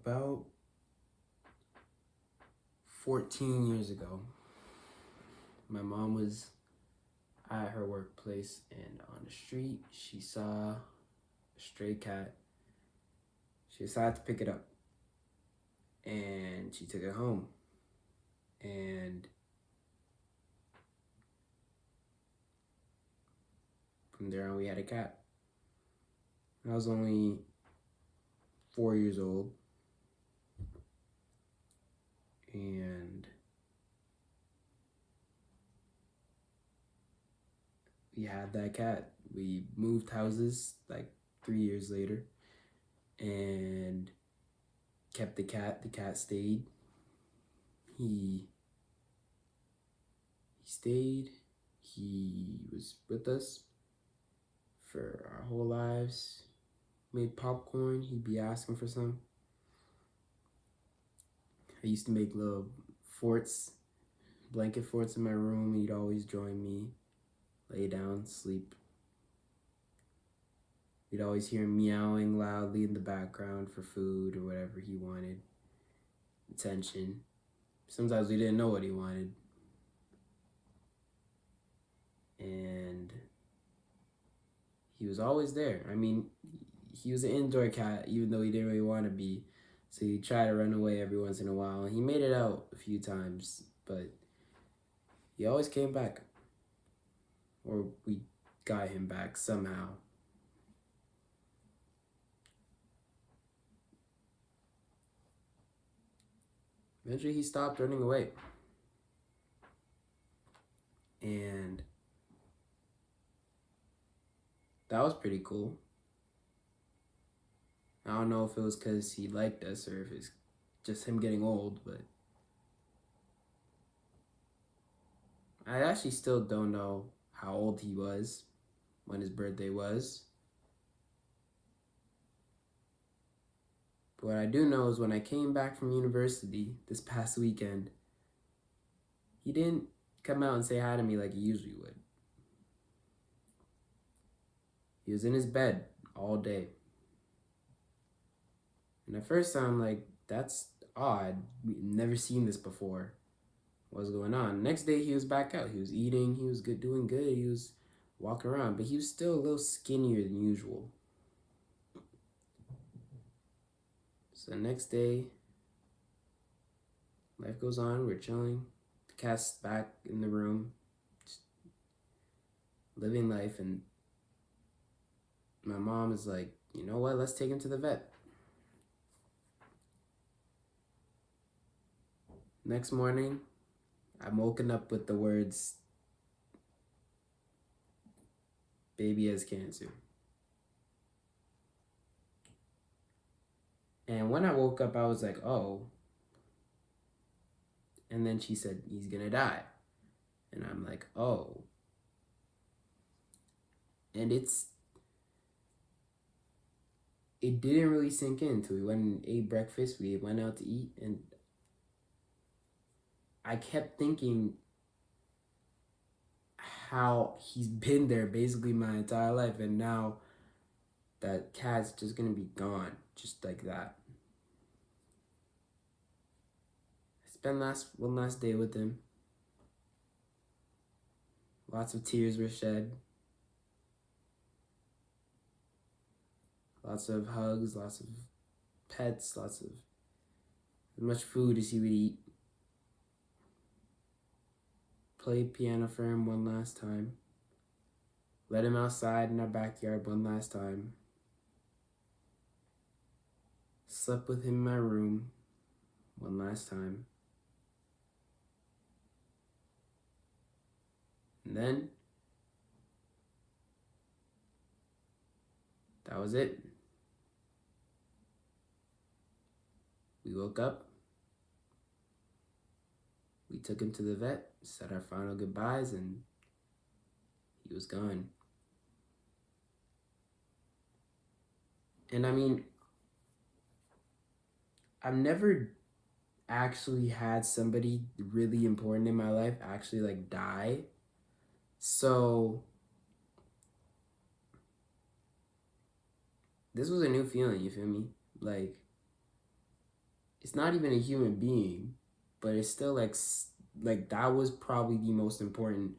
About 14 years ago, my mom was at her workplace, and on the street, she saw a stray cat. She decided to pick it up, and she took it home. And from there on, we had a cat. I was only 4 years old, and we had that cat. We moved houses like 3 years later and kept the cat. The cat stayed. He stayed. He was with us for our whole lives. Made popcorn. He'd be asking for some. I used to make little forts, blanket forts in my room. He'd always join me, lay down, sleep. We'd always hear him meowing loudly in the background for food or whatever he wanted. Attention. Sometimes we didn't know what he wanted. And he was always there. I mean, he was an indoor cat, even though he didn't really want to be. So he'd try to run away every once in a while. He made it out a few times, but he always came back. Or we got him back somehow. Eventually he stopped running away. And that was pretty cool. I don't know if it was because he liked us or if it's just him getting old, but I actually still don't know how old he was when his birthday was. But what I do know is when I came back from university this past weekend, he didn't come out and say hi to me like he usually would. He was in his bed all day. And at first I'm like, that's odd. We've never seen this before. What's going on? Next day he was back out. He was eating, he was good, doing good. He was walking around, but he was still a little skinnier than usual. So the next day, life goes on, we're chilling. The cat's back in the room, just living life, and my mom is like, you know what, let's take him to the vet. Next morning, I'm woken up with the words, baby has cancer. And when I woke up, I was like, oh. And then she said, he's gonna die. And I'm like, oh. And it didn't really sink in until we went and ate breakfast. We went out to eat, and I kept thinking how he's been there basically my entire life, and now that cat's just gonna be gone, just like that. I spent one last day with him. Lots of tears were shed. Lots of hugs, lots of pets, lots of as much food as he would eat. Played piano for him one last time. Let him outside in our backyard one last time. Slept with him in my room one last time. And then that was it. We woke up. We took him to the vet, said our final goodbyes, and he was gone. And I mean, I've never actually had somebody really important in my life actually like die. So this was a new feeling, you feel me? Like, it's not even a human being, but it's still like that was probably the most important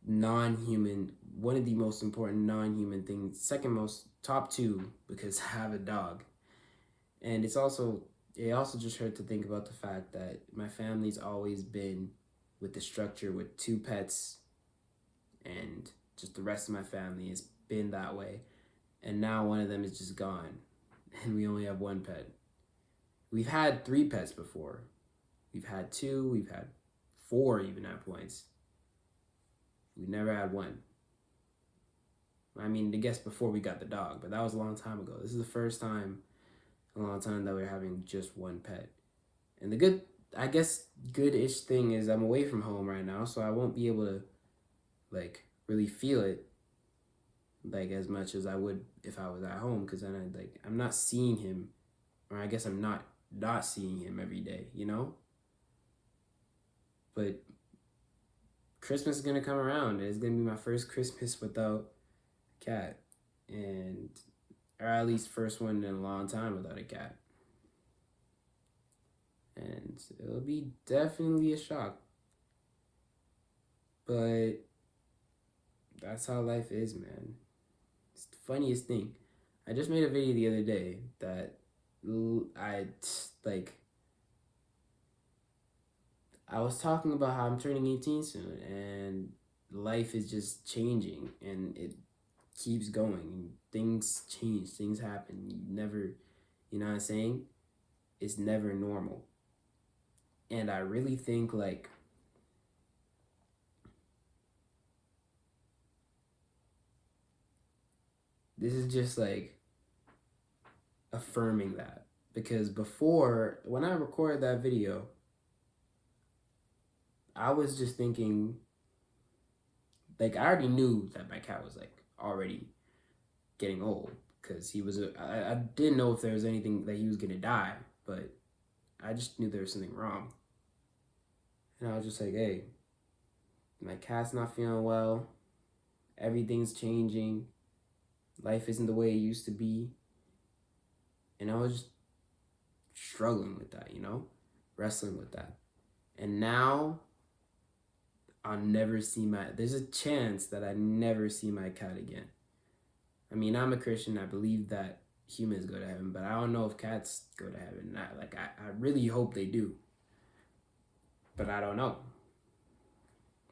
non-human, one of the most important non-human things, second most, top two, because I have a dog. And it also just hurt to think about the fact that my family's always been with the structure with two pets, and just the rest of my family has been that way. And now one of them is just gone, and we only have one pet. We've had three pets before. We've had two, we've had four even at points. We never had one. I mean, I guess before we got the dog, but that was a long time ago. This is the first time in a long time that we're having just one pet. And the good, I guess, good-ish thing is I'm away from home right now, so I won't be able to, like, really feel it, like, as much as I would if I was at home, because then I'm not seeing him, or I guess I'm not seeing him every day, you know? But Christmas is gonna come around, and it's gonna be my first Christmas without a cat, and or at least first one in a long time without a cat, and it'll be definitely a shock. But that's how life is, man. It's the funniest thing. I just made a video the other day that I like. I was talking about how I'm turning 18 soon, and life is just changing, and it keeps going. Things change, things happen. You never, you know what I'm saying? It's never normal. And I really think like this is just like affirming that, because before, when I recorded that video, I was just thinking, like, I already knew that my cat was like already getting old, because I didn't know if there was anything that he was gonna die, but I just knew there was something wrong. And I was just like, hey, my cat's not feeling well, everything's changing, life isn't the way it used to be. And I was just struggling with that, wrestling with that. And now there's a chance that I never see my cat again. I mean, I'm a Christian. I believe that humans go to heaven, but I don't know if cats go to heaven. I really hope they do, but I don't know.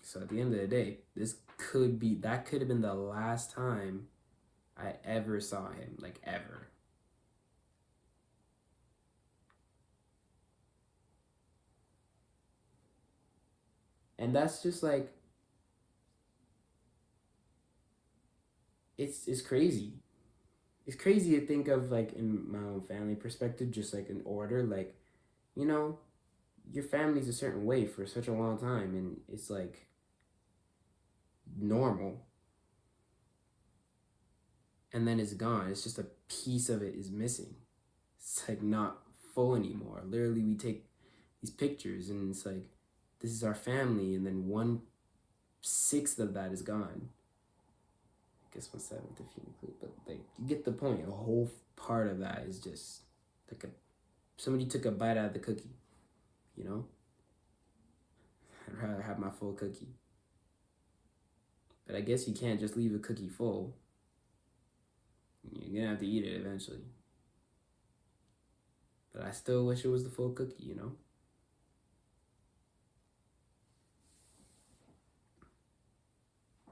So at the end of the day, that could have been the last time I ever saw him, like ever. And that's just like, it's crazy. It's crazy to think of, like, in my own family perspective, just like an order, like, you know, your family's a certain way for such a long time, and it's like normal, and then it's gone. It's just a piece of it is missing. It's like not full anymore. Literally, we take these pictures, and it's like, this is our family, and then 1/6 of that is gone. I guess 1/7 if you include, but like, you get the point. A whole part of that is just like somebody took a bite out of the cookie, you know? I'd rather have my full cookie. But I guess you can't just leave a cookie full. You're gonna have to eat it eventually. But I still wish it was the full cookie,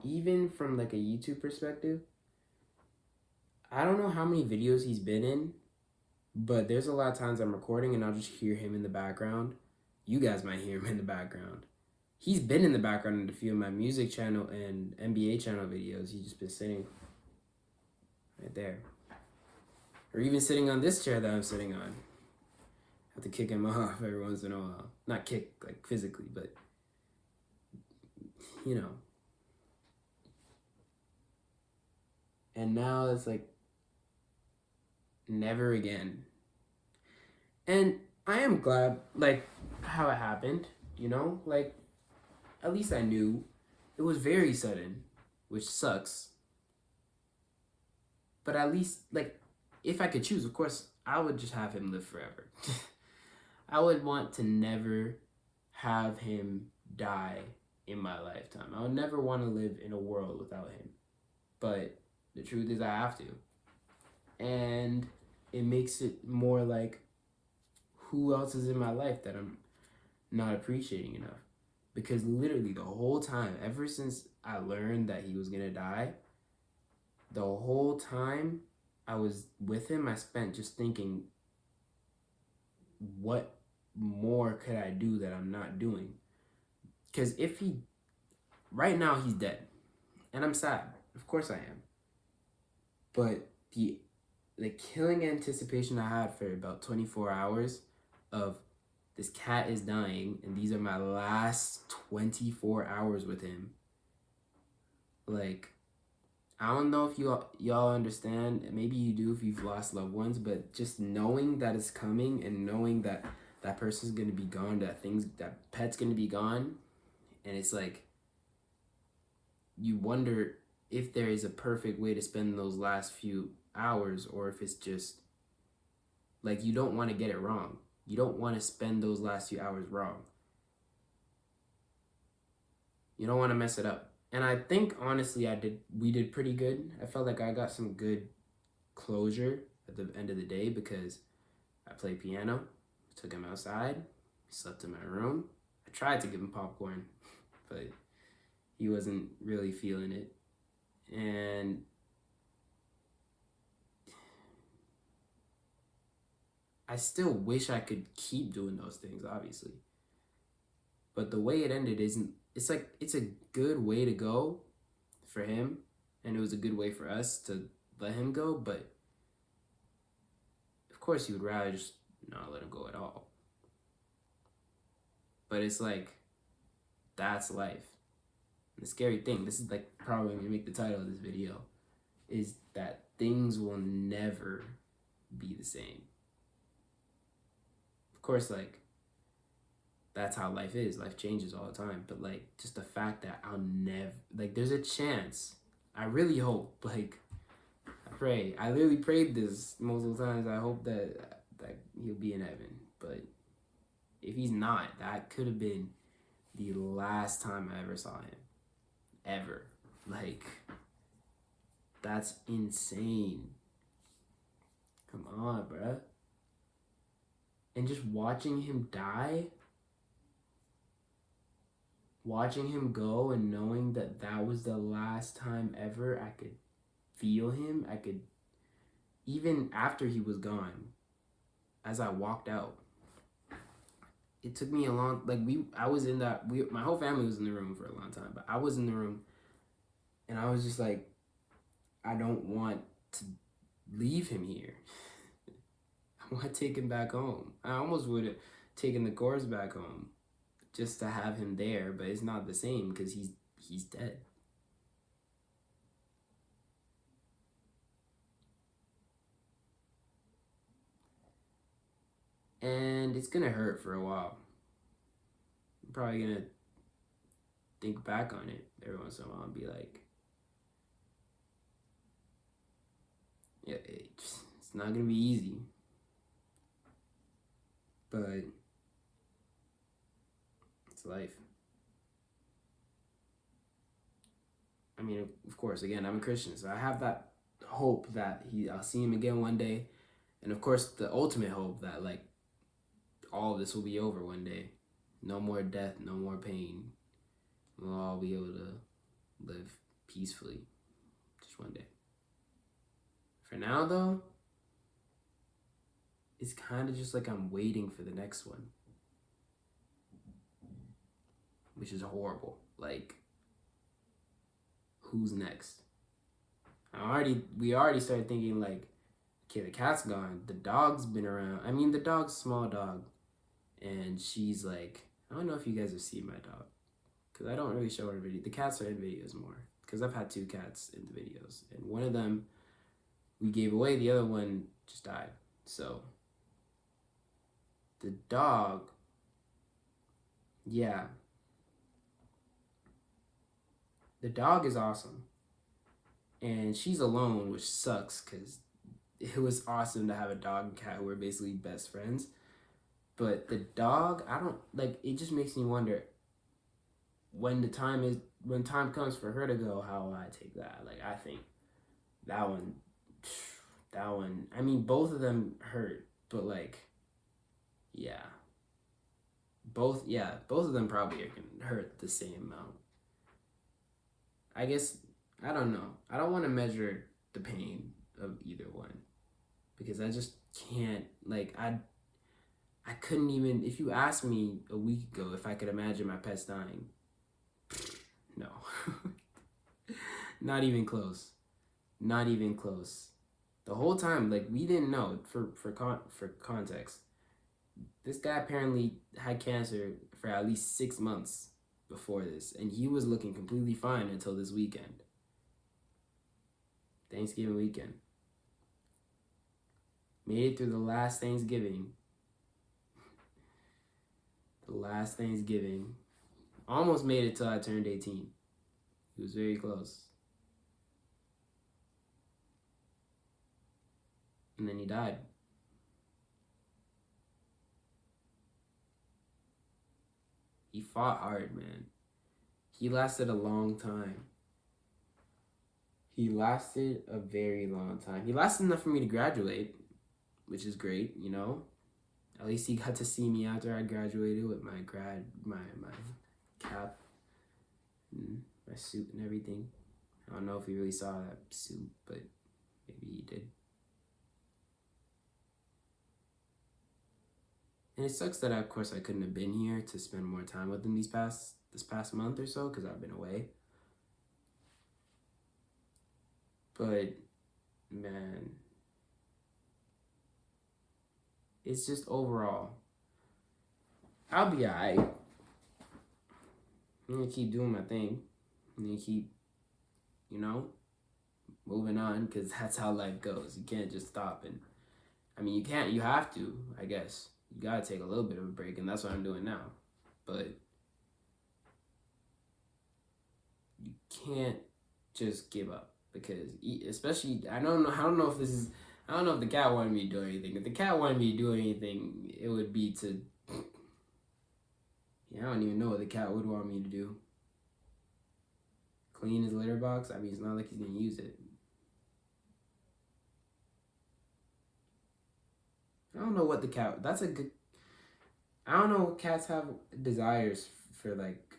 Even from like a YouTube perspective, I don't know how many videos he's been in, but there's a lot of times I'm recording and I'll just hear him in the background. You guys might hear him in the background. He's been in the background in a few of my music channel and NBA channel videos. He's just been sitting right there. Or even sitting on this chair that I'm sitting on. I have to kick him off every once in a while. Not kick, like, physically, but, you know. And now it's like, never again. And I am glad, like, how it happened, Like, at least I knew. It was very sudden, which sucks. But at least, like, if I could choose, of course, I would just have him live forever. I would want to never have him die in my lifetime. I would never want to live in a world without him. But the truth is, I have to. And it makes it more like, who else is in my life that I'm not appreciating enough? Because literally the whole time, ever since I learned that he was gonna die, the whole time I was with him, I spent just thinking, what more could I do that I'm not doing? Because if he, right now he's dead, and I'm sad. Of course I am. But the killing anticipation I had for about 24 hours of, this cat is dying and these are my last 24 hours with him. Like, I don't know if y'all understand. Maybe you do if you've lost loved ones, but just knowing that it's coming and knowing that that person's gonna be gone, that pet's gonna be gone, and it's like, you wonder if there is a perfect way to spend those last few hours, or if it's just like, you don't want to get it wrong. You don't want to spend those last few hours wrong. You don't want to mess it up. And I think honestly we did pretty good. I felt like I got some good closure at the end of the day, because I played piano, took him outside, slept in my room. I tried to give him popcorn, but he wasn't really feeling it. And I still wish I could keep doing those things, obviously. But the way it ended isn't, it's like, it's a good way to go for him, and it was a good way for us to let him go, but of course you would rather just not let him go at all. But it's like, that's life. And the scary thing, this is like probably gonna make the title of this video, is that things will never be the same. Of course, like, that's how life is. Life changes all the time. But like, just the fact that I'll never, like, there's a chance. I really hope, like, I pray. I literally prayed this multiple times. I hope that he'll be in heaven. But if he's not, that could have been the last time I ever saw him. Ever. Like, that's insane. Come on, bruh. And just watching him die, watching him go, and knowing that that was the last time ever I could feel him, I could, even after he was gone, as I walked out, it took me a long, like, I was in that, my whole family was in the room for a long time, but I was in the room, and I was just like, I don't want to leave him here. I want to take him back home. I almost would have taken the chorus back home just to have him there, but it's not the same because he's dead. And it's gonna hurt for a while. I'm probably gonna think back on it every once in a while and be like, yeah, it's not gonna be easy, but it's life. I mean, of course, again, I'm a Christian, so I have that hope that I'll see him again one day, and of course, the ultimate hope that, like, all of this will be over one day. No more death, no more pain. We'll all be able to live peacefully just one day. For now, though, it's kind of just like I'm waiting for the next one, which is horrible. Like, who's next? We already started thinking, like, okay, the cat's gone. The dog's been around. I mean, the dog's a small dog. And she's like, I don't know if you guys have seen my dog, because I don't really show her videos. The cats are in videos more, because I've had 2 cats in the videos. And one of them we gave away. The other one just died. So the dog, yeah. The dog is awesome. And she's alone, which sucks, because it was awesome to have a dog and cat who were basically best friends. But the dog, I don't like. It just makes me wonder when time comes for her to go, how will I take that? Like I think that one, that one. I mean, both of them hurt, but like, yeah, both of them probably can hurt the same amount. I guess I don't know. I don't want to measure the pain of either one because I just can't. Like I couldn't even. If you asked me a week ago if I could imagine my pets dying, no, not even close. Not even close. The whole time, like we didn't know. For context, this guy apparently had cancer for at least 6 months before this, and he was looking completely fine until this weekend, Thanksgiving weekend. Made it through the last Thanksgiving. Almost made it till I turned 18. He was very close. And then he died. He fought hard, man. He lasted a long time. He lasted a very long time. He lasted enough for me to graduate, which is great, you know. At least he got to see me after I graduated with my cap, and my suit and everything. I don't know if he really saw that suit, but maybe he did. And it sucks that of course I couldn't have been here to spend more time with him this past month or so because I've been away. But man, it's just overall, I'll be alright. I'm gonna keep doing my thing. I'm gonna keep, moving on because that's how life goes. You can't just stop and, I mean, you have to, I guess. You gotta take a little bit of a break, and that's what I'm doing now. But you can't just give up because, especially, I don't know if the cat wanted me to do anything. If the cat wanted me to do anything, it would be to, I don't even know what the cat would want me to do. Clean his litter box? I mean, it's not like he's gonna use it. I don't know what the cat. I don't know. Cats have desires for like.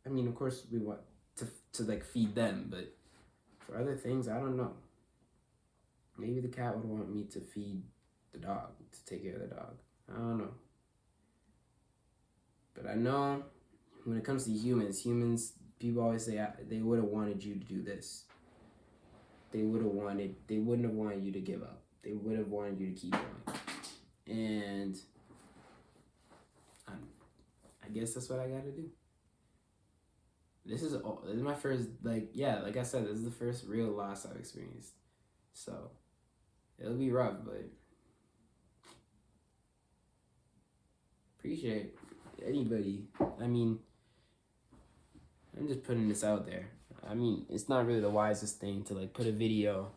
I mean, of course we want to like feed them, but for other things, I don't know. Maybe the cat would want me to feed the dog, to take care of the dog. I don't know. But I know when it comes to humans, people always say they would have wanted you to do this. They wouldn't have wanted you to give up. They would have wanted you to keep going. And I guess that's what I gotta do. This is my first, like I said, this is the first real loss I've experienced. So it'll be rough, but appreciate anybody. I mean, I'm just putting this out there. I mean, it's not really the wisest thing to like put a video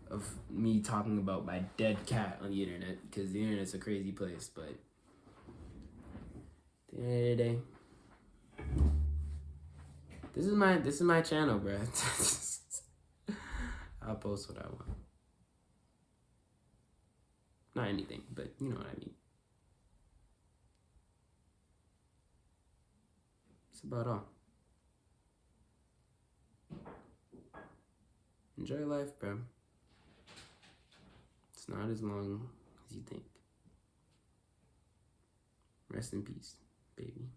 of me talking about my dead cat on the internet because the internet's a crazy place, but at the end of the day, this is my channel, bro. I'll post what I want. Not anything, but you know what I mean. That's about all. Enjoy life, bro. It's not as long as you think. Rest in peace, baby.